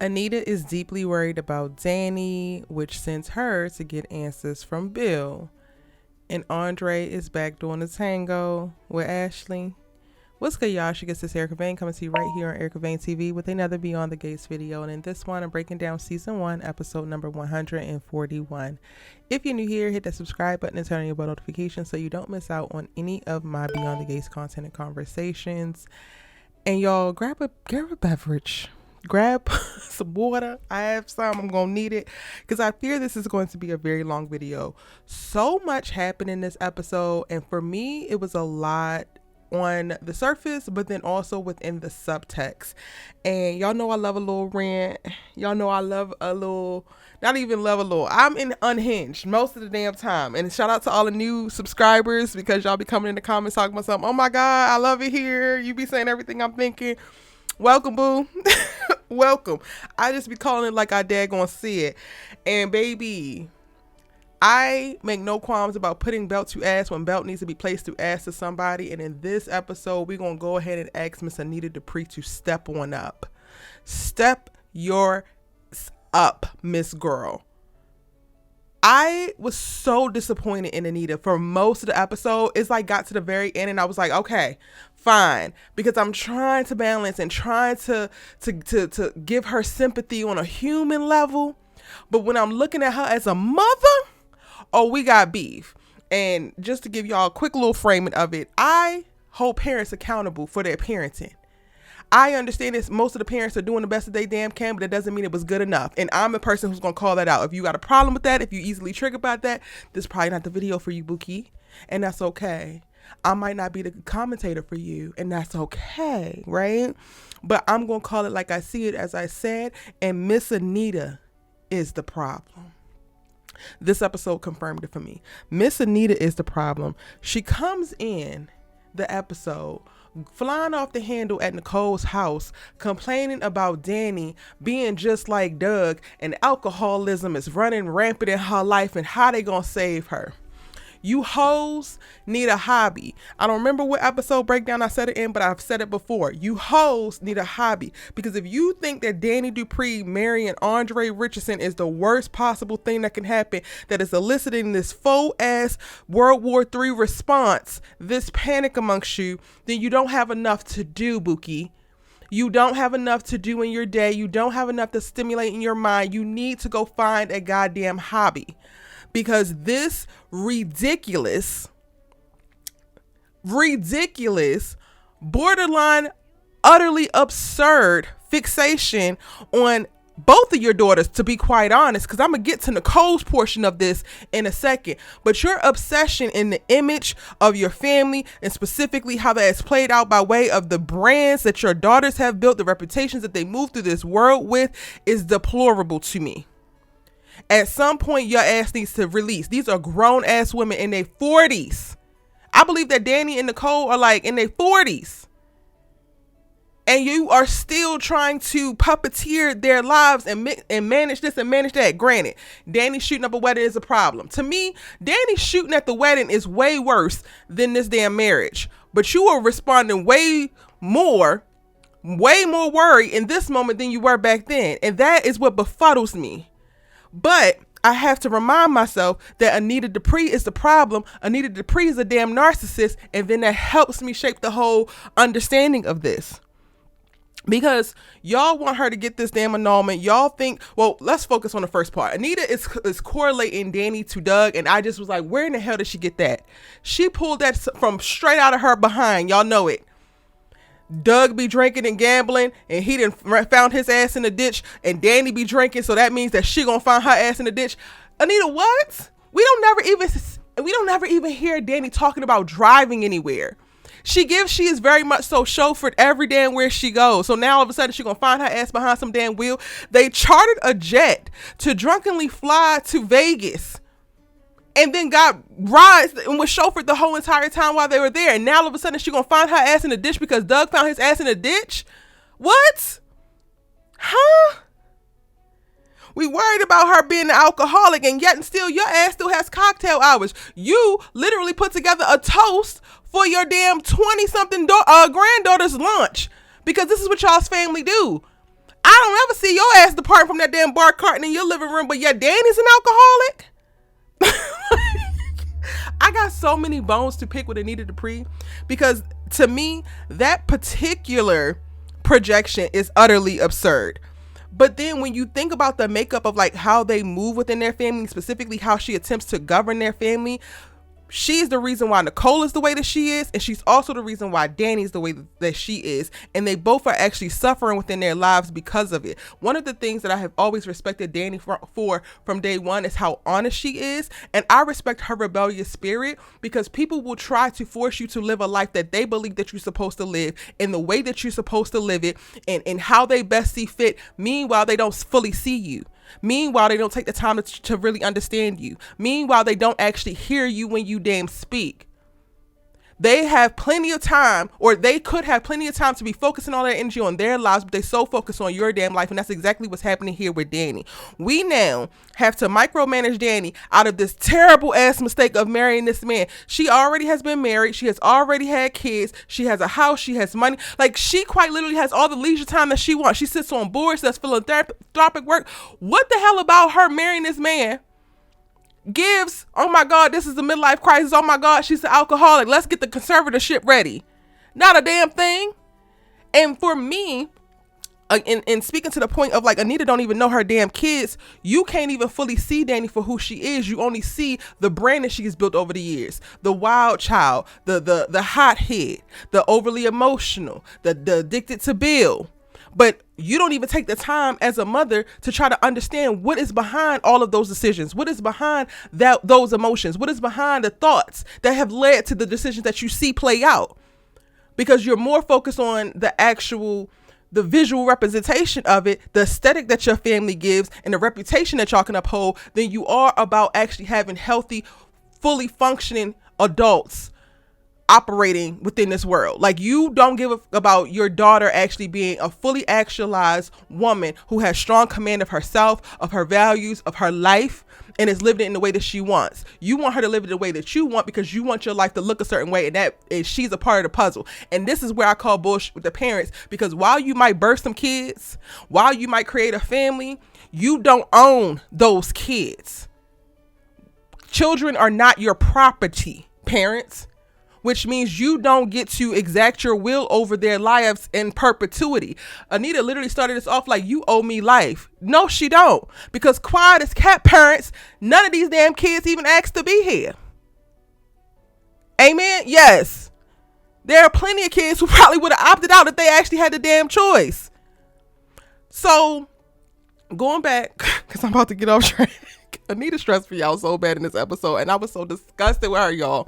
Anita is deeply worried about Dani, which sends her to get answers from Bill. And Andre is back doing the tango with Ashley. What's good, y'all? She gets this Erica Vane coming to you right here on Erica Vane TV with another Beyond the Gates video. And in this one, I'm breaking down season 1, episode number 141. If you're new here, hit that subscribe button and turn on your bell notifications so you don't miss out on any of my Beyond the Gates content and conversations. And y'all, grab a beverage. Grab some water. I have some. I'm gonna need it because I fear this is going to be a very long video. So much happened in this episode, and for me it was a lot on the surface, but then also within the subtext. And y'all know I love a little rant. Y'all know I love a little, not even love a little, I'm unhinged most of the damn time. And shout out to all the new subscribers because y'all be coming in the comments talking about something. Oh my god, I love it here. You be saying everything I'm thinking. Welcome, boo. Welcome. I just be calling it like I daggone see it. And baby, I make no qualms about putting belt to ass when belt needs to be placed to ass to somebody. And in this episode, we're going to go ahead and ask Miss Anita Dupree to step on up. Step your up, Miss Girl. I was so disappointed in Anita for most of the episode. It's like got to the very end and I was like, okay, fine. Because I'm trying to balance and trying to give her sympathy on a human level. But when I'm looking at her as a mother, oh, we got beef. And just to give y'all a quick little framing of it, I hold parents accountable for their parenting. I understand this. Most of the parents are doing the best that they damn can, but it doesn't mean it was good enough. And I'm a person who's going to call that out. If you got a problem with that, if you easily triggered by that, this is probably not the video for you, Bookie. And that's okay. I might not be the commentator for you, and that's okay, right? But I'm going to call it like I see it, as I said, and Miss Anita is the problem. This episode confirmed it for me. Miss Anita is the problem. She comes in the episode flying off the handle at Nicole's house, complaining about Dani being just like Doug and alcoholism is running rampant in her life and how they gonna save her. You hoes need a hobby. I don't remember what episode breakdown I said it in, but I've said it before. You hoes need a hobby. Because if you think that Dani Dupree marrying Andre Richardson is the worst possible thing that can happen, that is eliciting this faux-ass World War III response, this panic amongst you, then you don't have enough to do, Bookie. You don't have enough to do in your day. You don't have enough to stimulate in your mind. You need to go find a goddamn hobby. Because this ridiculous, borderline, utterly absurd fixation on both of your daughters, to be quite honest, because I'm going to get to Nicole's portion of this in a second. But your obsession in the image of your family and specifically how that is played out by way of the brands that your daughters have built, the reputations that they move through this world with, is deplorable to me. At some point, your ass needs to release. These are grown ass women in their 40s. I believe that Dani and Nicole are like in their 40s. And you are still trying to puppeteer their lives and manage this and manage that. Granted, Dani shooting up a wedding is a problem. To me, Dani shooting at the wedding is way worse than this damn marriage. But you are responding way more worried in this moment than you were back then. And that is what befuddles me. But I have to remind myself that Anita Dupree is the problem. Anita Dupree is a damn narcissist. And then that helps me shape the whole understanding of this. Because y'all want her to get this damn annulment. Y'all think, well, let's focus on the first part. Anita is correlating Dani to Doug. And I just was like, where in the hell did she get that? She pulled that from straight out of her behind. Y'all know it. Doug be drinking and gambling and he done found his ass in the ditch, and Dani be drinking, so that means that she gonna find her ass in the ditch. Anita, what? We don't never even hear Dani talking about driving anywhere. She is very much so chauffeured every damn where she goes. So now all of a sudden she gonna find her ass behind some damn wheel. They chartered a jet to drunkenly fly to Vegas and then got rides and was chauffeured the whole entire time while they were there. And now all of a sudden she gonna find her ass in the ditch because Doug found his ass in the ditch? What? Huh? We worried about her being an alcoholic, and yet and still your ass still has cocktail hours. You literally put together a toast for your damn 20-something granddaughter's lunch because this is what y'all's family do. I don't ever see your ass departing from that damn bar carton in your living room, but yeah, Dani's an alcoholic. I got so many bones to pick with Anita Dupree, because to me, that particular projection is utterly absurd. But then when you think about the makeup of like how they move within their family, specifically how she attempts to govern their family, she's the reason why Nicole is the way that she is, and she's also the reason why Dani's the way that she is, and they both are actually suffering within their lives because of it. One of the things that I have always respected Dani for from day one is how honest she is, and I respect her rebellious spirit, because people will try to force you to live a life that they believe that you're supposed to live in the way that you're supposed to live it, and how they best see fit. Meanwhile, they don't fully see you. Meanwhile, they don't take the time to really understand you. Meanwhile, they don't actually hear you when you damn speak. They have plenty of time, or they could have plenty of time to be focusing all their energy on their lives, but they so focused on your damn life. And that's exactly what's happening here with Dani. We now have to micromanage Dani out of this terrible ass mistake of marrying this man. She already has been married. She has already had kids. She has a house. She has money. Like, she quite literally has all the leisure time that she wants. She sits on boards, that's philanthropic work. What the hell about her marrying this man gives, oh my God, this is a midlife crisis, oh my God, she's an alcoholic, let's get the conservatorship ready? Not a damn thing. And for me, in speaking to the point of like, Anita don't even know her damn kids, you can't even fully see Dani for who she is. You only see the brand that she has built over the years, the wild child, the hothead, the overly emotional, the addicted to Bill. But you don't even take the time as a mother to try to understand what is behind all of those decisions, what is behind those emotions, what is behind the thoughts that have led to the decisions that you see play out, because you're more focused on the visual representation of it, the aesthetic that your family gives, and the reputation that y'all can uphold, than you are about actually having healthy, fully functioning adults operating within this world. Like, you don't give about your daughter actually being a fully actualized woman who has strong command of herself, of her values, of her life, and is living it in the way that she wants. You want her to live it the way that you want, because you want your life to look a certain way, and that is, she's a part of the puzzle. And this is where I call bullshit with the parents, because while you might birth some kids, while you might create a family, you don't own those kids. Children are not your property, parents, which means you don't get to exact your will over their lives in perpetuity. Anita literally started this off like, you owe me life. No, she don't. Because quiet as cat parents, none of these damn kids even asked to be here. Amen? Yes. There are plenty of kids who probably would have opted out if they actually had the damn choice. So, going back, because I'm about to get off track. Anita stressed for y'all so bad in this episode, and I was so disgusted with her, y'all.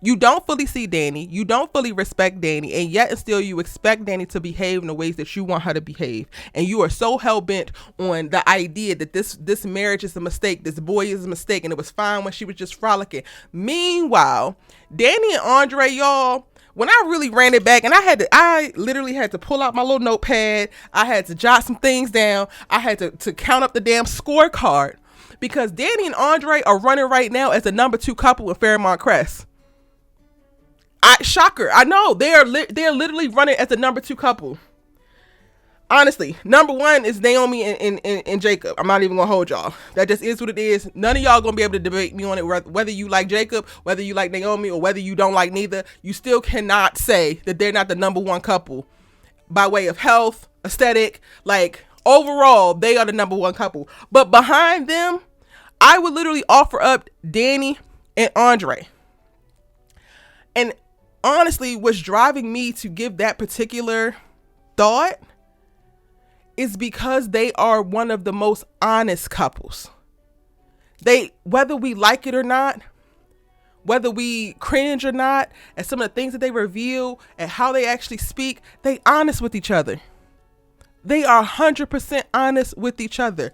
You don't fully see Dani, you don't fully respect Dani, and yet and still you expect Dani to behave in the ways that you want her to behave. And you are so hell-bent on the idea that this marriage is a mistake, this boy is a mistake, and it was fine when she was just frolicking. Meanwhile, Dani and Andre, y'all, when I really ran it back, and I literally had to pull out my little notepad, I had to jot some things down, I had to count up the damn scorecard, because Dani and Andre are running right now as the number 2 couple in Fairmont Crest. Shocker. I know they're literally running as the number 2 couple. Honestly, number 1 is Naomi and Jacob. I'm not even gonna hold y'all. That just is what it is. None of y'all gonna be able to debate me on it. Whether you like Jacob, whether you like Naomi, or whether you don't like neither, you still cannot say that they're not the number 1 couple by way of health, aesthetic. Like, overall, they are the number 1 couple. But behind them, I would literally offer up Dani and Andre. And honestly, what's driving me to give that particular thought is because they are one of the most honest couples. Whether we like it or not, whether we cringe or not, at some of the things that they reveal and how they actually speak, they honest with each other. They are 100% honest with each other.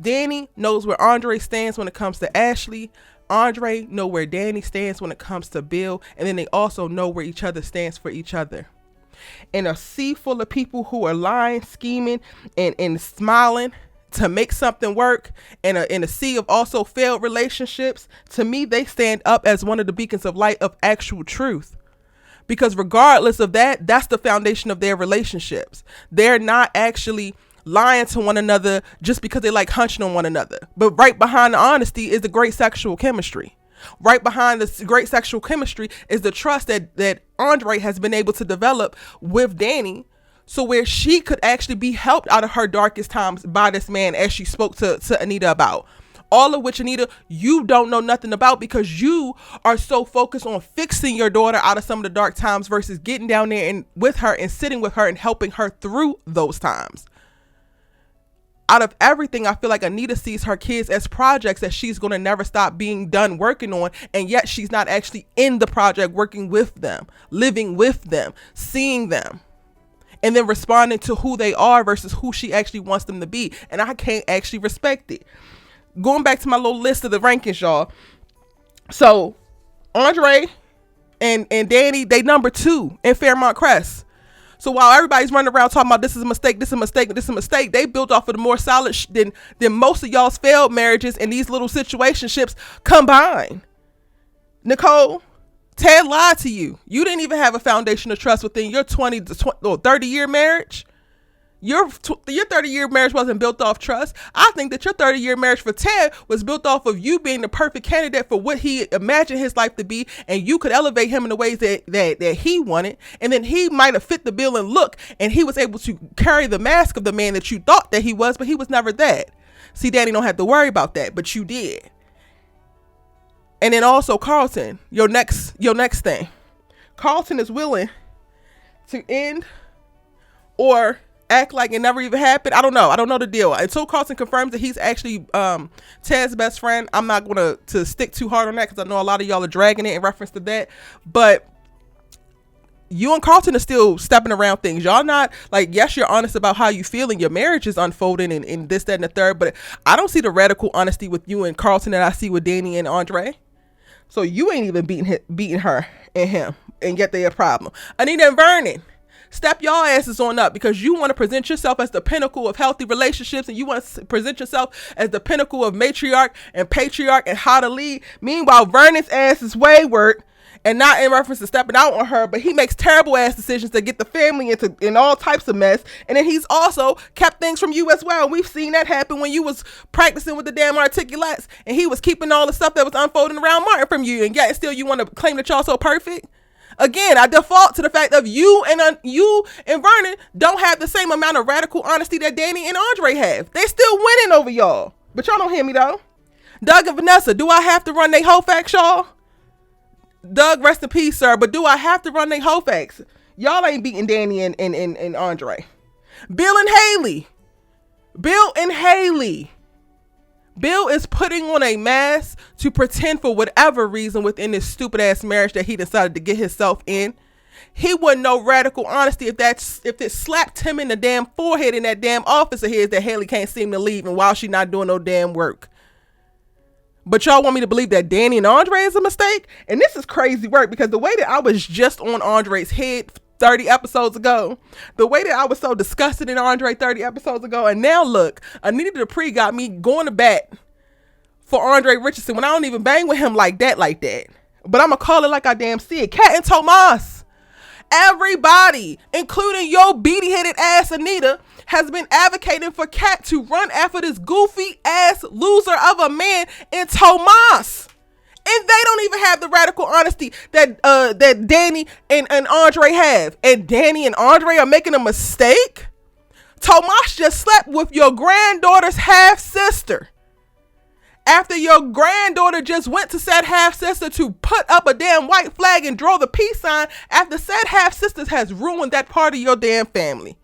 Dani knows where Andre stands when it comes to Ashley. Andre know where Dani stands when it comes to Bill, and then they also know where each other stands for each other. In a sea full of people who are lying, scheming, and smiling to make something work, and in a sea of also failed relationships, to me, they stand up as one of the beacons of light of actual truth. Because regardless of that, that's the foundation of their relationships. They're not actually lying to one another just because they like hunching on one another. But right behind the honesty is the great sexual chemistry. Right behind this great sexual chemistry is the trust that Andre has been able to develop with Dani, so where she could actually be helped out of her darkest times by this man, as she spoke to Anita about. All of which, Anita, you don't know nothing about, because you are so focused on fixing your daughter out of some of the dark times versus getting down there and with her and sitting with her and helping her through those times. Out of everything, I feel like Anita sees her kids as projects that she's going to never stop being done working on, and yet she's not actually in the project working with them, living with them, seeing them, and then responding to who they are versus who she actually wants them to be. And I can't actually respect it. Going back to my little list of the rankings, y'all. So Andre and Dani, they number 2 in Fairmont Crest. So while everybody's running around talking about this is a mistake, this is a mistake, this is a mistake, they built off of the more solid than most of y'all's failed marriages and these little situationships combined. Nicole, Ted lied to you. You didn't even have a foundation of trust within your 30-year marriage. Your 30-year marriage wasn't built off trust. I think that your 30-year marriage for Ted was built off of you being the perfect candidate for what he imagined his life to be, and you could elevate him in the ways that he wanted, and then he might have fit the bill and look, and he was able to carry the mask of the man that you thought that he was, but he was never that. See, Dani don't have to worry about that, but you did. And then also Carlton, your next thing. Carlton is willing to end or act like it never even happened. I don't know the deal. Until Carlton confirms that he's actually Ted's best friend, I'm not going to stick too hard on that, because I know a lot of y'all are dragging it in reference to that. But you and Carlton are still stepping around things. Y'all not like, yes, you're honest about how you feel and your marriage is unfolding and this, that, and the third, but I don't see the radical honesty with you and Carlton that I see with Dani and Andre. So you ain't even beating her and him, and yet they a problem. Anita and Vernon, step y'all asses on up, because you want to present yourself as the pinnacle of healthy relationships, and you want to present yourself as the pinnacle of matriarch and patriarch and how to lead. Meanwhile, Vernon's ass is wayward, and not in reference to stepping out on her, but he makes terrible ass decisions that get the family in all types of mess. And then he's also kept things from you as well. We've seen that happen when you was practicing with the damn articulates, and he was keeping all the stuff that was unfolding around Martin from you, and yet still you want to claim that y'all so perfect. Again, I default to the fact of you and Vernon don't have the same amount of radical honesty that Dani and Andre have. They still winning over y'all, but y'all don't hear me though. Doug and Vanessa, do I have to run they whole facts, y'all? Doug, rest in peace, sir, but do I have to run they whole facts? Y'all ain't beating Dani and Andre. Bill and Hayley. Bill is putting on a mask to pretend for whatever reason within this stupid ass marriage that he decided to get himself in. He wouldn't know radical honesty if it slapped him in the damn forehead in that damn office of his that Hayley can't seem to leave, and while she not doing no damn work. But y'all want me to believe that Dani and Andre is a mistake? And this is crazy work, because the way that I was just on Andre's head 30 episodes ago, the way that I was so disgusted in Andre 30 episodes ago, and now look, Anita Dupree got me going to bat for Andre Richardson when I don't even bang with him like that. But I'm gonna call it like I damn see it. Kat and Tomas. Everybody, including your beady-headed ass Anita, has been advocating for Kat to run after this goofy ass loser of a man in Tomas. And they don't even have the radical honesty that Dani and Andre have. And Dani and Andre are making a mistake? Tomas just slept with your granddaughter's half-sister. After your granddaughter just went to said half-sister to put up a damn white flag and draw the peace sign, after said half-sister has ruined that part of your damn family.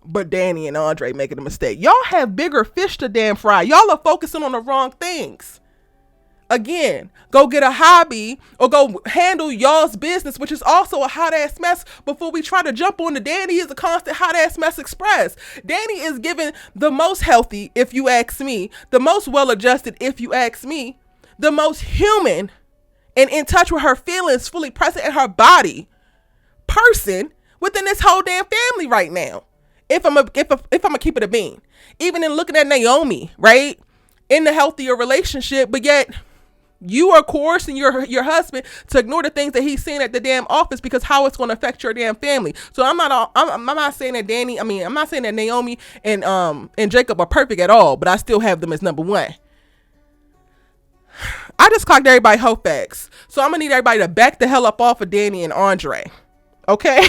But Dani and Andre making a mistake. Y'all have bigger fish to damn fry. Y'all are focusing on the wrong things. Again, go get a hobby or go handle y'all's business, which is also a hot ass mess, before we try to jump on the Dani is a constant hot ass mess express. Dani is given the most healthy, if you ask me, the most well adjusted, if you ask me, the most human and in touch with her feelings, fully present in her body person within this whole damn family right now. If I'm gonna keep it a bean, even in looking at Naomi, right, in the healthier relationship, but yet You are coercing your husband to ignore the things that he's saying at the damn office because how it's going to affect your damn family. So I'm not saying that I'm not saying that Naomi and Jacob are perfect at all, but I still have them as number one. I just clocked everybody whole facts. So I'm gonna need everybody to back the hell up off of Dani and Andre. Okay?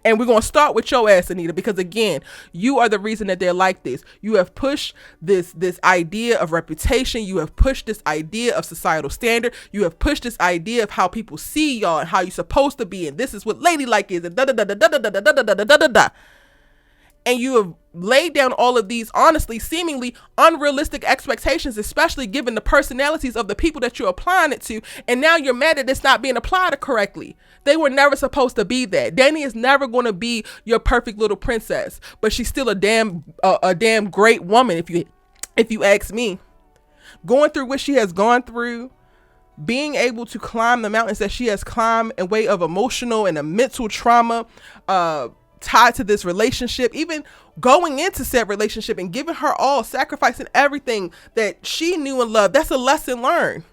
And we're going to start with your ass, Anita, because again, you are the reason that they're like this. You have pushed this idea of reputation. You have pushed this idea of societal standard. You have pushed this idea of how people see y'all and how you're supposed to be. And this is what ladylike is. And da da da da da da da da da da da da da. And you have laid down all of these, honestly, seemingly unrealistic expectations, especially given the personalities of the people that you're applying it to. And now you're mad that it's not being applied correctly. They were never supposed to be that. Dani is never going to be your perfect little princess, but she's still a damn great woman, if you ask me. Going through what she has gone through, being able to climb the mountains that she has climbed in way of emotional and a mental trauma, tied to this relationship, even going into said relationship and giving her all, sacrificing everything that she knew and loved. That's a lesson learned.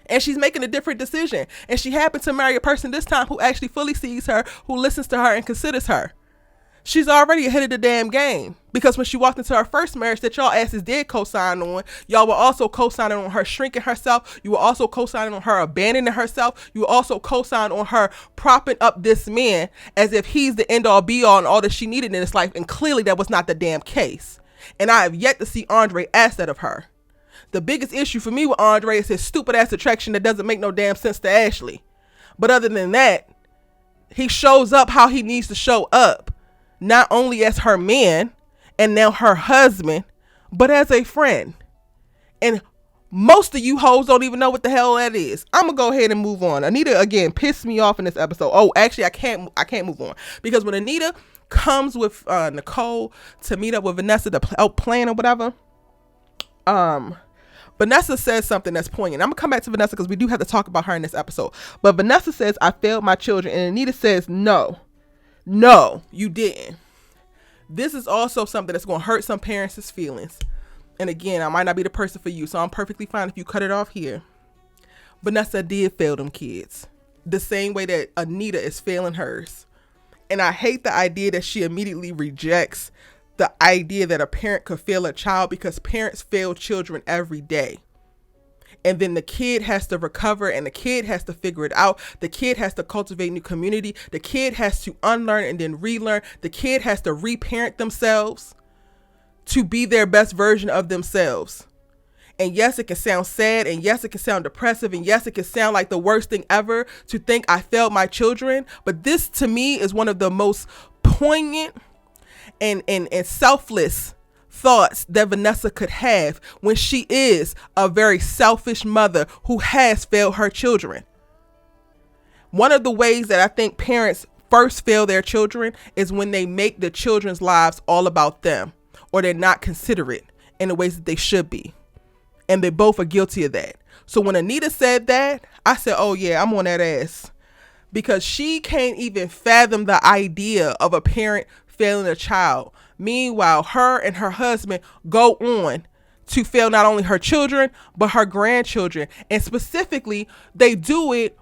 And she's making a different decision. And she happened to marry a person this time who actually fully sees her, who listens to her and considers her. She's already ahead of the damn game, because when she walked into her first marriage that y'all asses did co-sign on, y'all were also co-signing on her shrinking herself. You were also co-signing on her abandoning herself. You were also co-signing on her propping up this man as if he's the end all be all and all that she needed in this life. And clearly that was not the damn case. And I have yet to see Andre ask that of her. The biggest issue for me with Andre is his stupid ass attraction that doesn't make no damn sense to Ashley. But other than that, he shows up how he needs to show up. Not only as her man and now her husband, but as a friend. And most of you hoes don't even know what the hell that is. I'm gonna go ahead and move on. Anita again pissed me off in this episode. Oh, actually I can't move on, because when Anita comes with Nicole to meet up with Vanessa to plan or whatever, Vanessa says something that's poignant. I'm gonna come back to Vanessa because we do have to talk about her in this episode. But Vanessa says, "I failed my children," and Anita says, No, you didn't. This is also something that's going to hurt some parents' feelings. And again, I might not be the person for you, so I'm perfectly fine if you cut it off here. Vanessa did fail them kids the same way that Anita is failing hers. And I hate the idea that she immediately rejects the idea that a parent could fail a child, because parents fail children every day. And then the kid has to recover, and the kid has to figure it out. The kid has to cultivate new community. The kid has to unlearn and then relearn. The kid has to reparent themselves to be their best version of themselves. And yes, it can sound sad, and yes, it can sound depressive, and yes, it can sound like the worst thing ever to think I failed my children. But this to me is one of the most poignant and selfless thoughts that Vanessa could have when she is a very selfish mother who has failed her children. One of the ways that I think parents first fail their children is when they make the children's lives all about them, or they're not considerate in the ways that they should be. And they both are guilty of that. So when Anita said that, I said, oh yeah, I'm on that ass, because she can't even fathom the idea of a parent failing a child. Meanwhile, her and her husband go on to fail not only her children, but her grandchildren. And specifically, they do it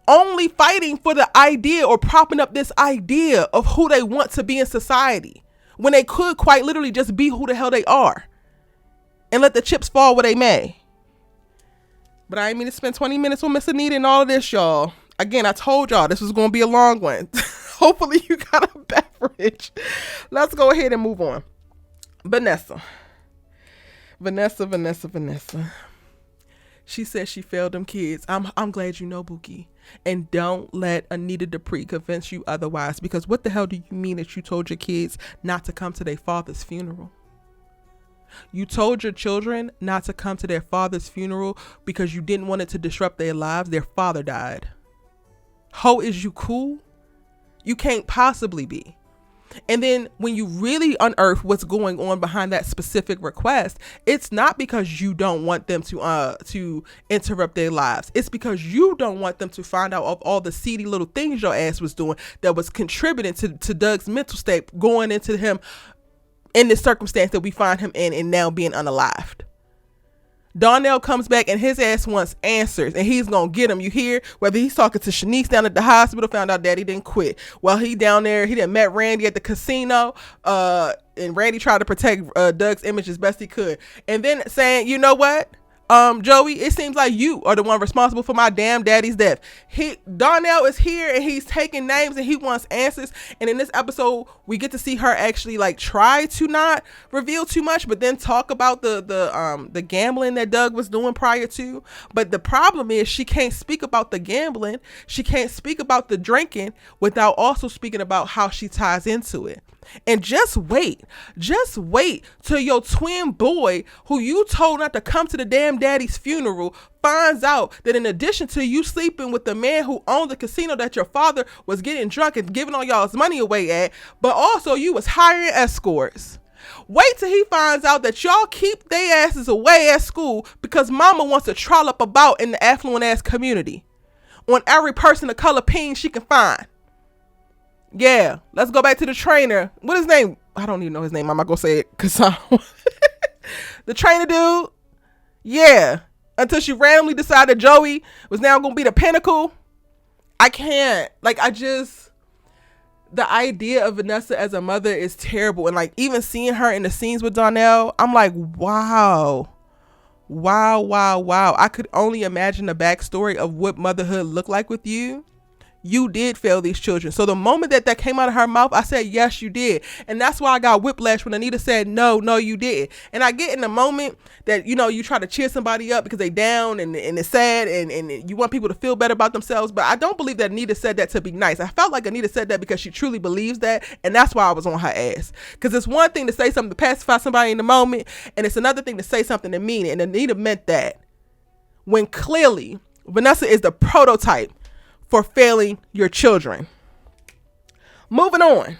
only fighting for the idea or propping up this idea of who they want to be in society, when they could quite literally just be who the hell they are and let the chips fall where they may. But I didn't mean to spend 20 minutes with Miss Anita and all of this, y'all. Again, I told y'all this was going to be a long one. Hopefully you got a beverage. Let's go ahead and move on. Vanessa. She says she failed them kids. I'm glad you know, Bookie. And don't let Anita Dupree convince you otherwise, because what the hell do you mean that you told your kids not to come to their father's funeral? You told your children not to come to their father's funeral because you didn't want it to disrupt their lives. Their father died. Ho, is you cool? You can't possibly be. And then when you really unearth what's going on behind that specific request, it's not because you don't want them to interrupt their lives. It's because you don't want them to find out of all the seedy little things your ass was doing that was contributing to Doug's mental state, going into him in this circumstance that we find him in and now being unalived. Darnell comes back and his ass wants answers, and he's gonna get them. You hear? Whether he's talking to Shanice down at the hospital, found out Daddy didn't quit. Well, he down there, he done met Randy at the casino, and Randy tried to protect Doug's image as best he could, and then saying, you know what, Joey, it seems like you are the one responsible for my damn daddy's death. Darnell is here and he's taking names and he wants answers. And in this episode, we get to see her actually like try to not reveal too much, but then talk about the gambling that Doug was doing prior to. But the problem is she can't speak about the gambling. She can't speak about the drinking without also speaking about how she ties into it. And just wait till your twin boy, who you told not to come to the damn daddy's funeral, finds out that in addition to you sleeping with the man who owned the casino that your father was getting drunk and giving all y'all's money away at, but also you was hiring escorts. Wait till he finds out that y'all keep their asses away at school because mama wants to trollop about in the affluent ass community on every person of color peen she can find. Yeah, let's go back to the trainer. What is his name? I don't even know his name. I'm not gonna say it because the trainer dude. Yeah, until she randomly decided Joey was now gonna be the pinnacle. I can't. The idea of Vanessa as a mother is terrible, and like even seeing her in the scenes with Darnell, I'm like, wow. I could only imagine the backstory of what motherhood looked like with you. You did fail these children. So the moment that came out of her mouth, I said, yes, you did. And that's why I got whiplash when Anita said, no, you did. And I get in the moment that, you try to cheer somebody up because they down and it's sad and you want people to feel better about themselves. But I don't believe that Anita said that to be nice. I felt like Anita said that because she truly believes that. And that's why I was on her ass. Because it's one thing to say something to pacify somebody in the moment, and it's another thing to say something to mean it. And Anita meant that. When clearly Vanessa is the prototype for failing your children. Moving on.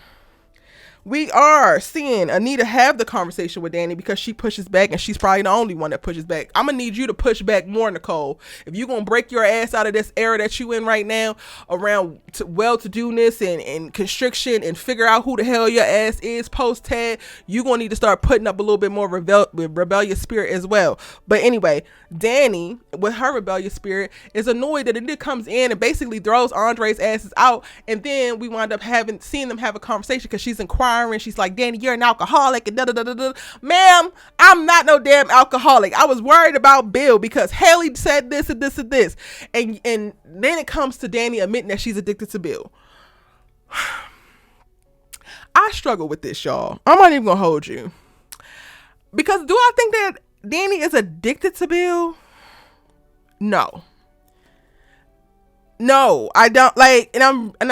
We are seeing Anita have the conversation with Dani because she pushes back, and she's probably the only one that pushes back. I'm going to need you to push back more, Nicole. If you're going to break your ass out of this era that you in right now around well-to-do-ness and constriction and figure out who the hell your ass is post-Ted, you're going to need to start putting up a little bit more rebellious spirit as well. But anyway, Dani, with her rebellious spirit, is annoyed that Anita comes in and basically throws Andre's asses out, and then we wind up seeing them have a conversation because she's inquiring. She's like, Dani, you're an alcoholic and da-da-da-da-da. Ma'am, I'm not no damn alcoholic. I was worried about Bill because Hayley said this and this and this. And then it comes to Dani admitting that she's addicted to Bill. I struggle with this, y'all. I'm not even gonna hold you. Because do I think that Dani is addicted to Bill? No, I don't. And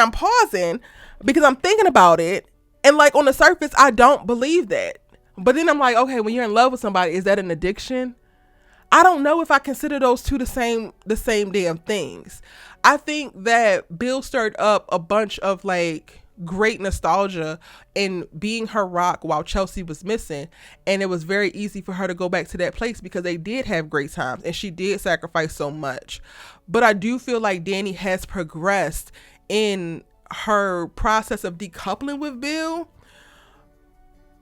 I'm pausing because I'm thinking about it. And on the surface, I don't believe that. But then I'm like, okay, when you're in love with somebody, is that an addiction? I don't know if I consider those two the same damn things. I think that Bill stirred up a bunch of great nostalgia in being her rock while Chelsea was missing. And it was very easy for her to go back to that place because they did have great times and she did sacrifice so much. But I do feel like Dani has progressed in her process of decoupling with Bill,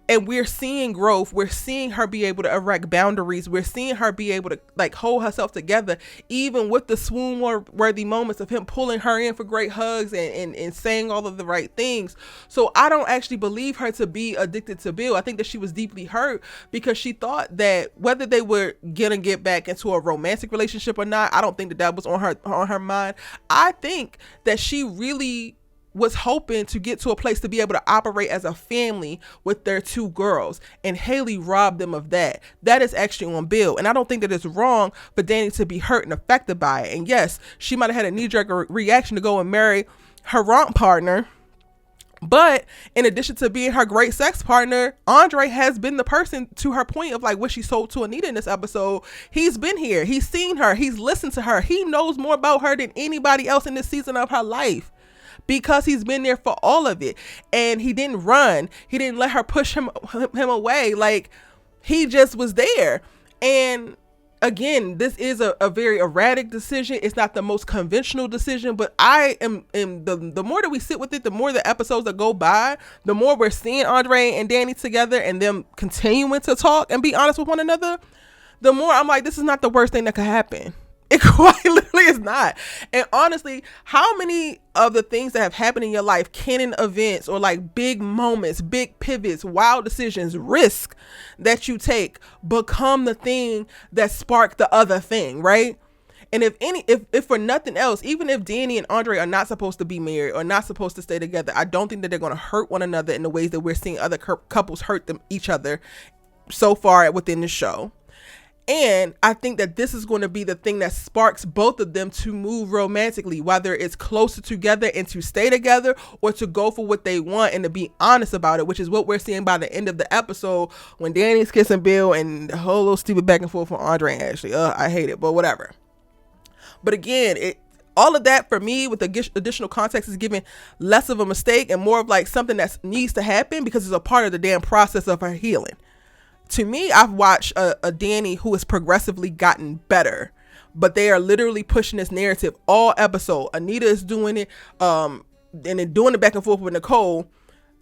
and we're seeing growth. We're seeing her be able to erect boundaries. We're seeing her be able to hold herself together, even with the swoon worthy moments of him pulling her in for great hugs and saying all of the right things. So I don't actually believe her to be addicted to Bill. I think that she was deeply hurt because she thought that whether they were gonna get back into a romantic relationship or not, I don't think that was on her mind. I think that she really was hoping to get to a place to be able to operate as a family with their two girls, and Hayley robbed them of that. That is actually on Bill, and I don't think that it's wrong for Dani to be hurt and affected by it. And yes, she might have had a knee-jerk reaction to go and marry her romp partner, but in addition to being her great sex partner, Andre has been the person, to her point of what she sold to Anita in this episode. He's been here, he's seen her, he's listened to her, he knows more about her than anybody else in this season of her life, because he's been there for all of it. And he didn't run. He didn't let her push him away. He just was there. And again, this is a very erratic decision. It's not the most conventional decision, but I am the more that we sit with it, the more the episodes that go by, the more we're seeing Andre and Dani together and them continuing to talk and be honest with one another, the more I'm like, this is not the worst thing that could happen. It quite literally is not. And honestly, how many of the things that have happened in your life, canon events or like big moments, big pivots, wild decisions, risk that you take become the thing that spark the other thing, right? And if for nothing else, even if Dani and Andre are not supposed to be married or not supposed to stay together, I don't think that they're going to hurt one another in the ways that we're seeing other couples hurt each other so far within the show. And I think that this is going to be the thing that sparks both of them to move romantically, whether it's closer together and to stay together or to go for what they want and to be honest about it, which is what we're seeing by the end of the episode when Dani's kissing Bill and the whole little stupid back and forth from Andre and Ashley. I hate it, but whatever. But again, all of that for me with the additional context is giving less of a mistake and more of like something that needs to happen because it's a part of the damn process of her healing. To me, I've watched a Dani who has progressively gotten better, but they are literally pushing this narrative all episode. Anita is doing it, and then doing it back and forth with Nicole,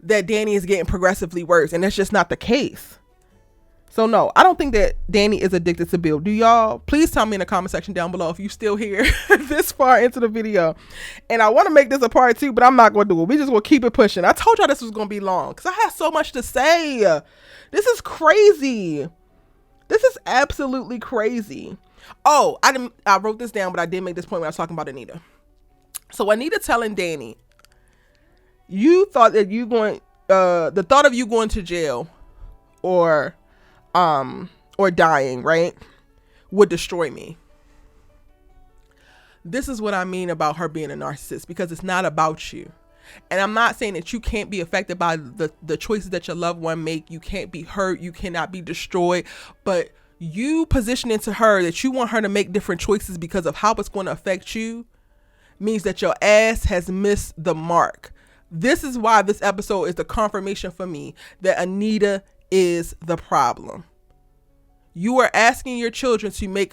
that Dani is getting progressively worse, and that's just not the case. So no, I don't think that Dani is addicted to Bill. Do y'all? Please tell me in the comment section down below if you still here this far into the video. And I want to make this a part 2, but I'm not going to do it. We just going to keep it pushing. I told y'all this was going to be long because I had so much to say. This is crazy. This is absolutely crazy. Oh, I wrote this down, but I did make this point when I was talking about Anita. So Anita telling Dani, you thought that the thought of you going to jail or dying, right, would destroy me. This is what I mean about her being a narcissist, because it's not about you. And I'm not saying that you can't be affected by the choices that your loved one make. You can't be hurt. You cannot be destroyed. But you positioning to her that you want her to make different choices because of how it's going to affect you means that your ass has missed the mark. This is why this episode is the confirmation for me that Anita is the problem. You are asking your children to make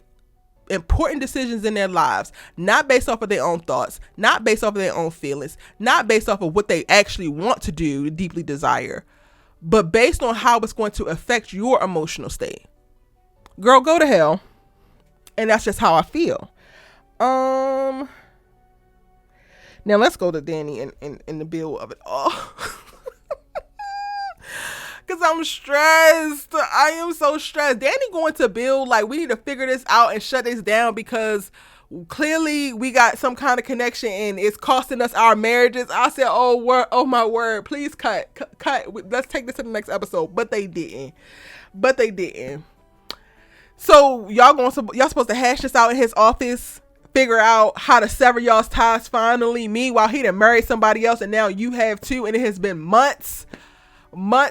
important decisions in their lives, not based off of their own thoughts, not based off of their own feelings, not based off of what they actually want to do, deeply desire, but based on how it's going to affect your emotional state. Girl, go to hell. And that's just how I feel. Now let's go to Dani and the bill of it all. Because I'm stressed. I am so stressed. Dani going to Bill like we need to figure this out and shut this down because clearly we got some kind of connection and it's costing us our marriages. I said, oh my word, please cut. Let's take this to the next episode. But they didn't. So y'all supposed to hash this out in his office, figure out how to sever y'all's ties finally. Meanwhile, he done married somebody else and now you have too, and it has been months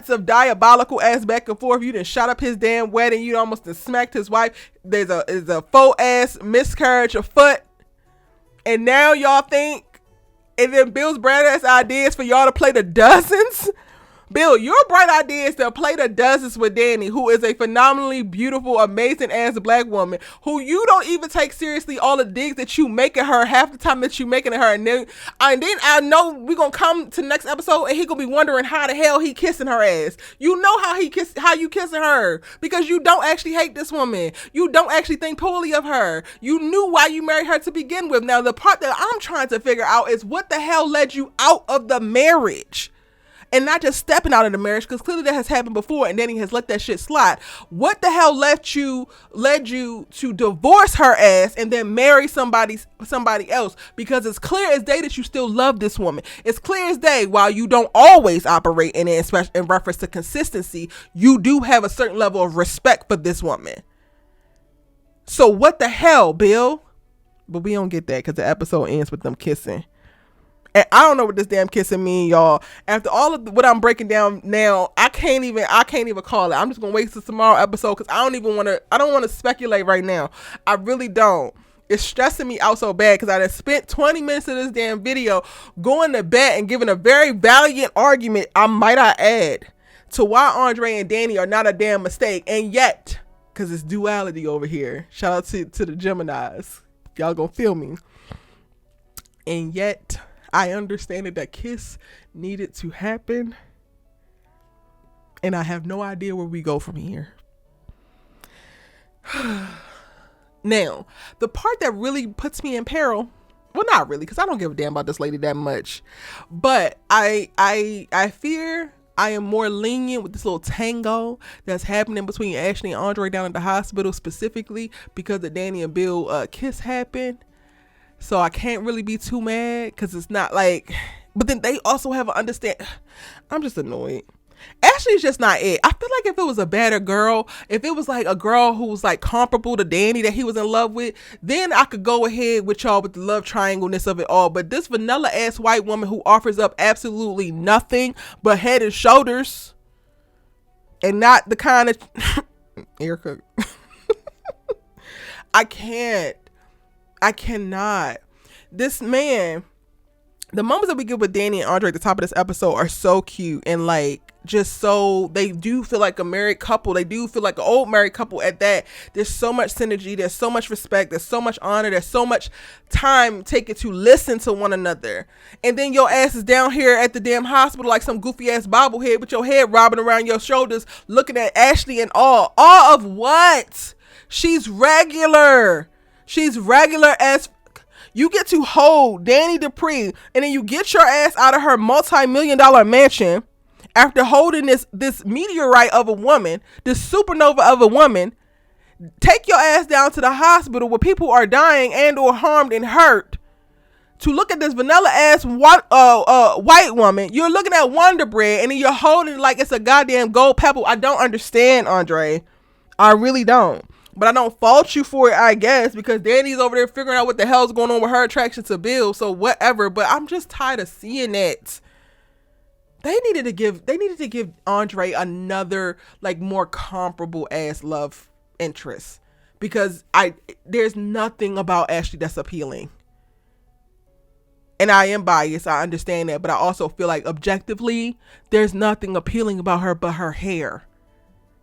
of diabolical ass back and forth. You done shot up his damn wedding. You almost done smacked his wife. There's a faux ass miscarriage afoot. And now y'all think, and then Bill's bright ass ideas for y'all to play the dozens. Bill, your bright idea is to play the dozens with Dani, who is a phenomenally beautiful, amazing ass black woman who you don't even take seriously all the digs that you making her half the time that you making her. And then I know we gonna come to the next episode and he gonna be wondering how the hell he kissing her ass. You know how you kissing her because you don't actually hate this woman. You don't actually think poorly of her. You knew why you married her to begin with. Now the part that I'm trying to figure out is what the hell led you out of the marriage. And not just stepping out of the marriage, because clearly that has happened before and then he has let that shit slide. What the hell led you to divorce her ass and then marry somebody else? Because it's clear as day that you still love this woman. It's clear as day, while you don't always operate in it, especially in reference to consistency, you do have a certain level of respect for this woman. So what the hell, Bill? But we don't get that because the episode ends with them kissing. And I don't know what this damn kissing mean, y'all. After all of what I'm breaking down now, I can't even call it. I'm just gonna wait till tomorrow episode because I don't want to speculate right now. I really don't. It's stressing me out so bad because I done spent 20 minutes of this damn video going to bed and giving a very valiant argument, I might add, to why Andre and Dani are not a damn mistake. And yet, because it's duality over here. Shout out to the Geminis. Y'all gonna feel me. And yet, I understand that kiss needed to happen. And I have no idea where we go from here. Now, the part that really puts me in peril, well, not really, because I don't give a damn about this lady that much, but I fear I am more lenient with this little tango that's happening between Ashley and Andre down at the hospital, specifically because the Dani and Bill kiss happened. So I can't really be too mad because it's not like, but then they also have an understand. I'm just annoyed. Ashley's just not it. I feel like if it was a better girl, if it was like a girl who was like comparable to Dani that he was in love with, then I could go ahead with y'all with the love triangle-ness of it all. But this vanilla ass white woman who offers up absolutely nothing but head and shoulders, and not the kind of Erica. I cannot. This man, the moments that we get with Dani and Andre at the top of this episode are so cute and like just so, they do feel like a married couple. They do feel like an old married couple at that. There's so much synergy. There's so much respect. There's so much honor. There's so much time taken to listen to one another. And then your ass is down here at the damn hospital like some goofy ass bobblehead with your head robbing around your shoulders looking at Ashley and all. All of what? She's regular. She's regular as you get to hold Dani Dupree, and then you get your ass out of her multi-million-dollar mansion after holding this meteorite of a woman, this supernova of a woman, take your ass down to the hospital where people are dying and or harmed and hurt to look at this vanilla ass white woman. You're looking at Wonder Bread and then you're holding it like it's a goddamn gold pebble. I don't understand, Andre. I really don't. But I don't fault you for it, I guess, because Dani's over there figuring out what the hell's going on with her attraction to Bill. So whatever. But I'm just tired of seeing it. They needed to give Andre another like more comparable ass love interest, because there's nothing about Ashley that's appealing. And I am biased, I understand that, but I also feel like objectively there's nothing appealing about her but her hair.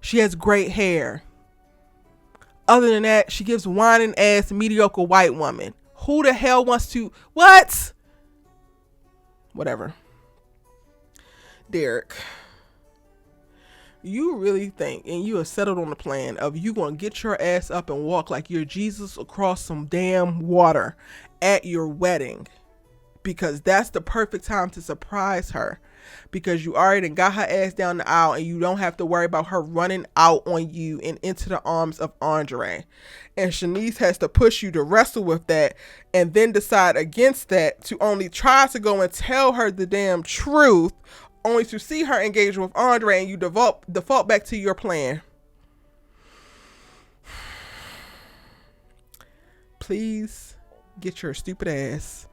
She has great hair. Other than that, she gives whining ass mediocre white woman. Who the hell wants to what? Whatever. Derek, you really think, and you have settled on the plan of you gonna get your ass up and walk like you're Jesus across some damn water at your wedding, because that's the perfect time to surprise her, because you already got her ass down the aisle and you don't have to worry about her running out on you and into the arms of Andre. And Shanice has to push you to wrestle with that and then decide against that to only try to go and tell her the damn truth, only to see her engage with Andre and you default back to your plan. Please get your stupid ass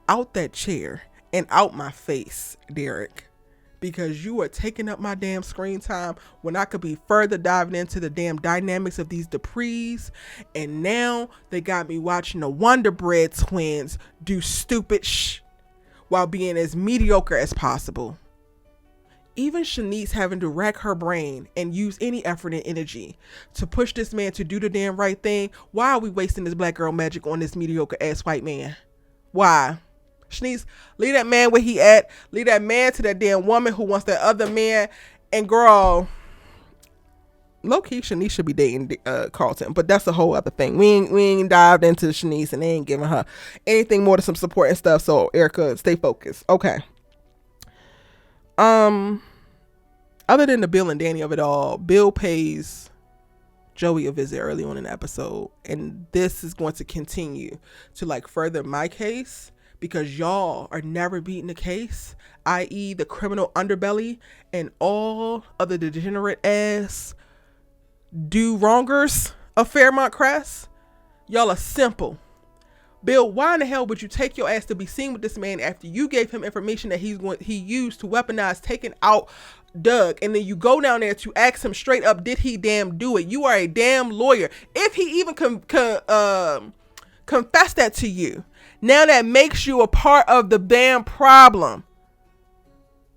out that chair and out my face, Derek, because you are taking up my damn screen time when I could be further diving into the damn dynamics of these Duprees. And now they got me watching the Wonder Bread twins do stupid while being as mediocre as possible. Even Shanice having to rack her brain and use any effort and energy to push this man to do the damn right thing. Why are we wasting this black girl magic on this mediocre ass white man? Why? Shanice, leave that man where he at. Leave that man to that damn woman who wants that other man. And girl, low-key, Shanice should be dating Carlton, but that's a whole other thing. We ain't dived into Shanice and they ain't giving her anything more than some support and stuff. So Erica, stay focused. Okay. Other than the Bill and Dani of it all, Bill pays Joey a visit early on in the episode, and this is going to continue to like further my case, because y'all are never beating the case, i.e. the criminal underbelly and all of the degenerate ass do-wrongers of Fairmont Crest. Y'all are simple. Bill, why in the hell would you take your ass to be seen with this man after you gave him information that he used to weaponize taking out Doug, and then you go down there to ask him straight up, did he damn do it? You are a damn lawyer. If he even confess that to you, now that makes you a part of the damn problem.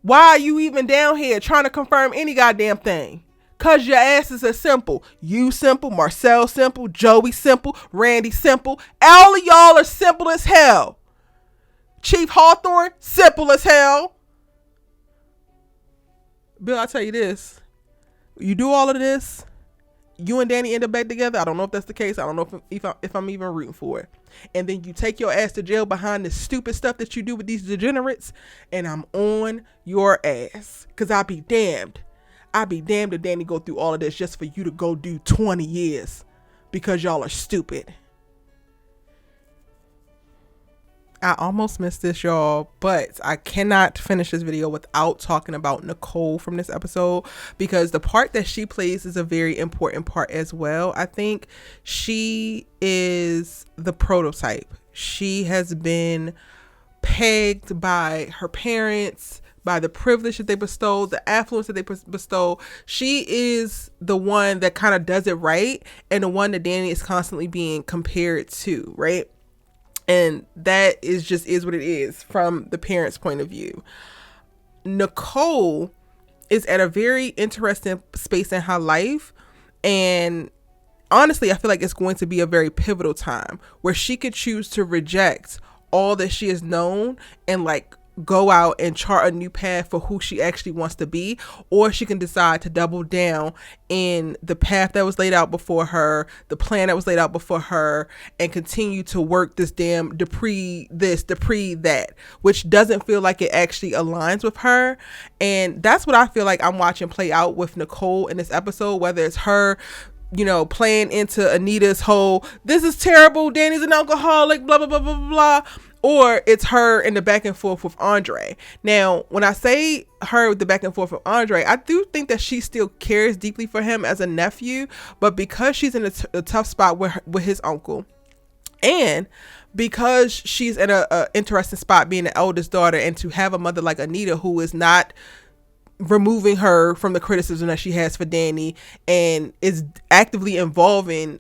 Why are you even down here trying to confirm any goddamn thing? Cause your asses are simple. You simple, Marcel simple, Joey simple, Randy simple. All of y'all are simple as hell. Chief Hawthorne, simple as hell. Bill, I'll tell you this. You do all of this, you and Dani end up back together. I don't know if that's the case. I don't know if I'm even rooting for it. And then you take your ass to jail behind the stupid stuff that you do with these degenerates, and I'm on your ass. Because I'll be damned. I'd be damned if Dani go through all of this just for you to go do 20 years because y'all are stupid. I almost missed this, y'all, but I cannot finish this video without talking about Nicole from this episode, because the part that she plays is a very important part as well. I think she is the prototype. She has been pegged by her parents, by the privilege that they bestow, the affluence that they bestow. She is the one that kind of does it right, and the one that Dani is constantly being compared to, right? And that is what it is from the parents' point of view. Nicole is at a very interesting space in her life. And honestly, I feel like it's going to be a very pivotal time where she could choose to reject all that she has known and like go out and chart a new path for who she actually wants to be, or she can decide to double down in the path that was laid out before her, the plan that was laid out before her, and continue to work this damn Dupree this, Dupree that, which doesn't feel like it actually aligns with her. And that's what I feel like I'm watching play out with Nicole in this episode, whether it's her, you know, playing into Anita's whole, this is terrible, Dani's an alcoholic, blah, blah, blah, blah, blah, or it's her in the back and forth with Andre. Now, when I say her with the back and forth with Andre, I do think that she still cares deeply for him as a nephew, but because she's in a tough spot with his uncle, and because she's in a interesting spot being the eldest daughter, and to have a mother like Anita who is not removing her from the criticism that she has for Dani and is actively involving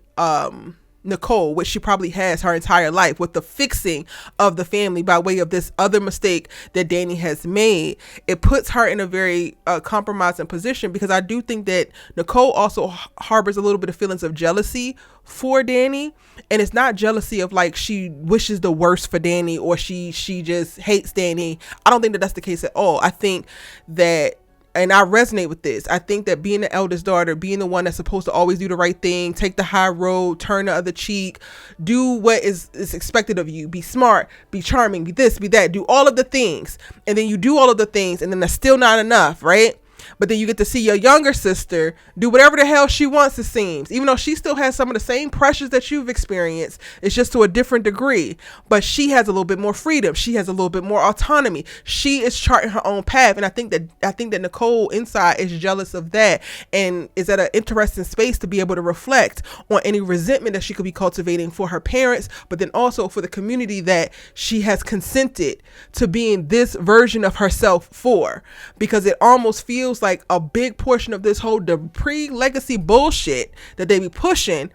Nicole, which she probably has her entire life, with the fixing of the family by way of this other mistake that Dani has made, it puts her in a very compromising position, because I do think that Nicole also harbors a little bit of feelings of jealousy for Dani, and it's not jealousy of like she wishes the worst for Dani or she just hates Dani. I don't think that that's the case at all. I think that, and I resonate with this, I think that being the eldest daughter, being the one that's supposed to always do the right thing, take the high road, turn the other cheek, do what is expected of you, be smart, be charming, be this, be that, do all of the things, and then you do all of the things, and then that's still not enough, right? But then you get to see your younger sister do whatever the hell she wants, it seems, even though she still has some of the same pressures that you've experienced. It's just to a different degree, but she has a little bit more freedom. She has a little bit more autonomy. She is charting her own path. And I think that Nicole inside is jealous of that, and is at an interesting space to be able to reflect on any resentment that she could be cultivating for her parents, but then also for the community that she has consented to being this version of herself for, because it almost feels like a big portion of this whole Dupree legacy bullshit that they be pushing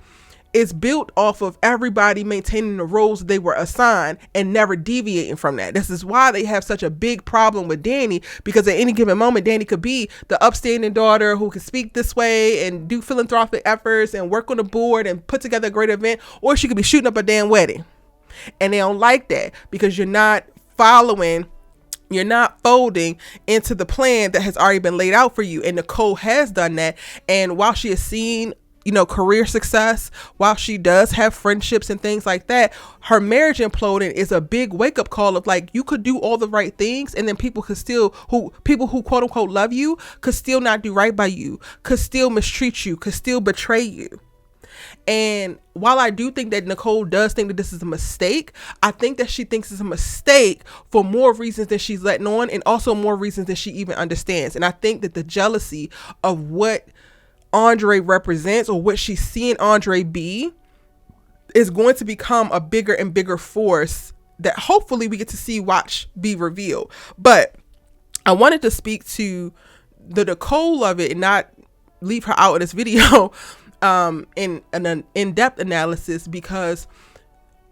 is built off of everybody maintaining the roles they were assigned and never deviating from that. This is why they have such a big problem with Dani, because at any given moment Dani could be the upstanding daughter who can speak this way and do philanthropic efforts and work on the board and put together a great event, or she could be shooting up a damn wedding. And they don't like that, because you're not folding into the plan that has already been laid out for you. And Nicole has done that. And while she has seen, you know, career success, while she does have friendships and things like that, her marriage imploding is a big wake up call of like, you could do all the right things, and then people who quote unquote love you could still not do right by you, could still mistreat you, could still betray you. And while I do think that Nicole does think that this is a mistake, I think that she thinks it's a mistake for more reasons than she's letting on, and also more reasons than she even understands. And I think that the jealousy of what Andre represents, or what she's seeing Andre be, is going to become a bigger and bigger force that hopefully we get to see watch be revealed. But I wanted to speak to the Nicole of it and not leave her out of this video in an in-depth analysis, because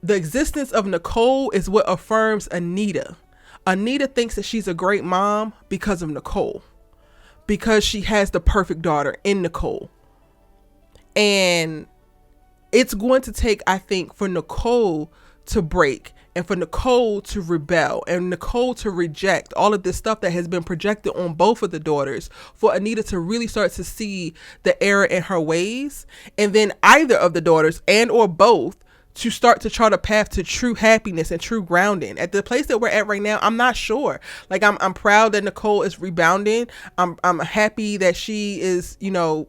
the existence of Nicole is what affirms Anita. Anita thinks that she's a great mom because of Nicole, because she has the perfect daughter in Nicole. And it's going to take, I think, for Nicole to break and for Nicole to rebel and Nicole to reject all of this stuff that has been projected on both of the daughters, for Anita to really start to see the error in her ways, and then either of the daughters and or both to start to chart a path to true happiness and true grounding. At the place that we're at right now, I'm not sure. Like, I'm proud that Nicole is rebounding. I'm happy that she is, you know,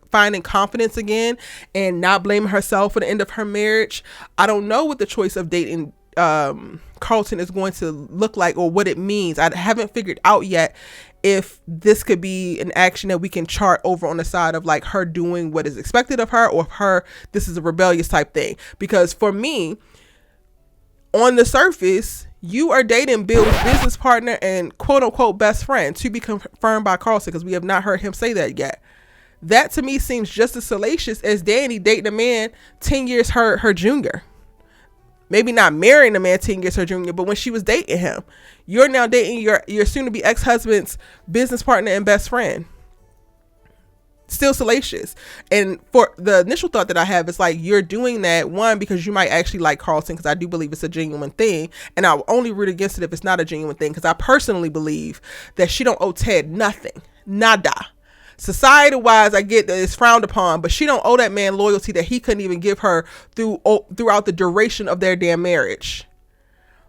finding confidence again and not blaming herself for the end of her marriage. I don't know what the choice of dating Carlton is going to look like or what it means. I haven't figured out yet if this could be an action that we can chart over on the side of like her doing what is expected of her, or her, this is a rebellious type thing. Because for me, on the surface, you are dating Bill's business partner and quote unquote best friend, to be confirmed by Carlton, because we have not heard him say that yet. That to me seems just as salacious as Dani dating a man 10 years her junior. Maybe not marrying a man 10 years her junior, but when she was dating him, you're now dating your soon-to-be ex-husband's business partner and best friend. Still salacious. And for the initial thought that I have is like, you're doing that, one, because you might actually like Carlton, because I do believe it's a genuine thing, and I'll only root against it if it's not a genuine thing, because I personally believe that she don't owe Ted nothing. Nada. Society-wise, I get that it's frowned upon, but she don't owe that man loyalty that he couldn't even give her throughout the duration of their damn marriage.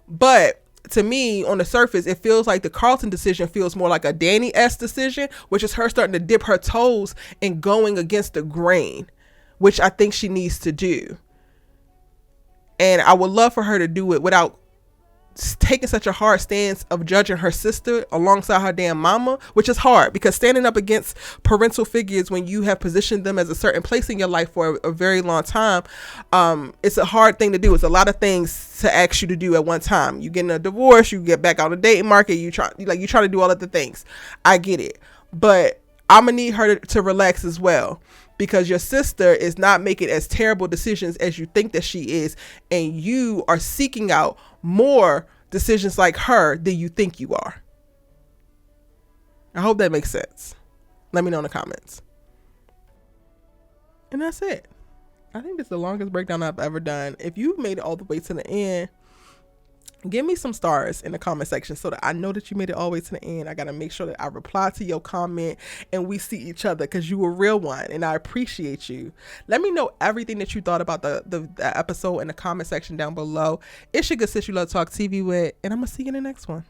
But to me, on the surface, it feels like the Carlton decision feels more like a Dani-esque decision, which is her starting to dip her toes and going against the grain, which I think she needs to do. And I would love for her to do it without taking such a hard stance of judging her sister alongside her damn mama, which is hard, because standing up against parental figures when you have positioned them as a certain place in your life for a very long time, it's a hard thing to do. It's a lot of things to ask you to do at one time. You get in a divorce, you get back on the dating market, you try to do all of the things. I get it, but I'm gonna need her to relax as well, because your sister is not making as terrible decisions as you think that she is, and you are seeking out more decisions like her than you think you are. I hope that makes sense. Let me know in the comments. And that's it. I think this is the longest breakdown I've ever done. If you've made it all the way to the end, give me some stars in the comment section so that I know that you made it all the way to the end. I got to make sure that I reply to your comment and we see each other, because you a real one and I appreciate you. Let me know everything that you thought about the episode in the comment section down below. It's your good sis you love to talk TV with, and I'm going to see you in the next one.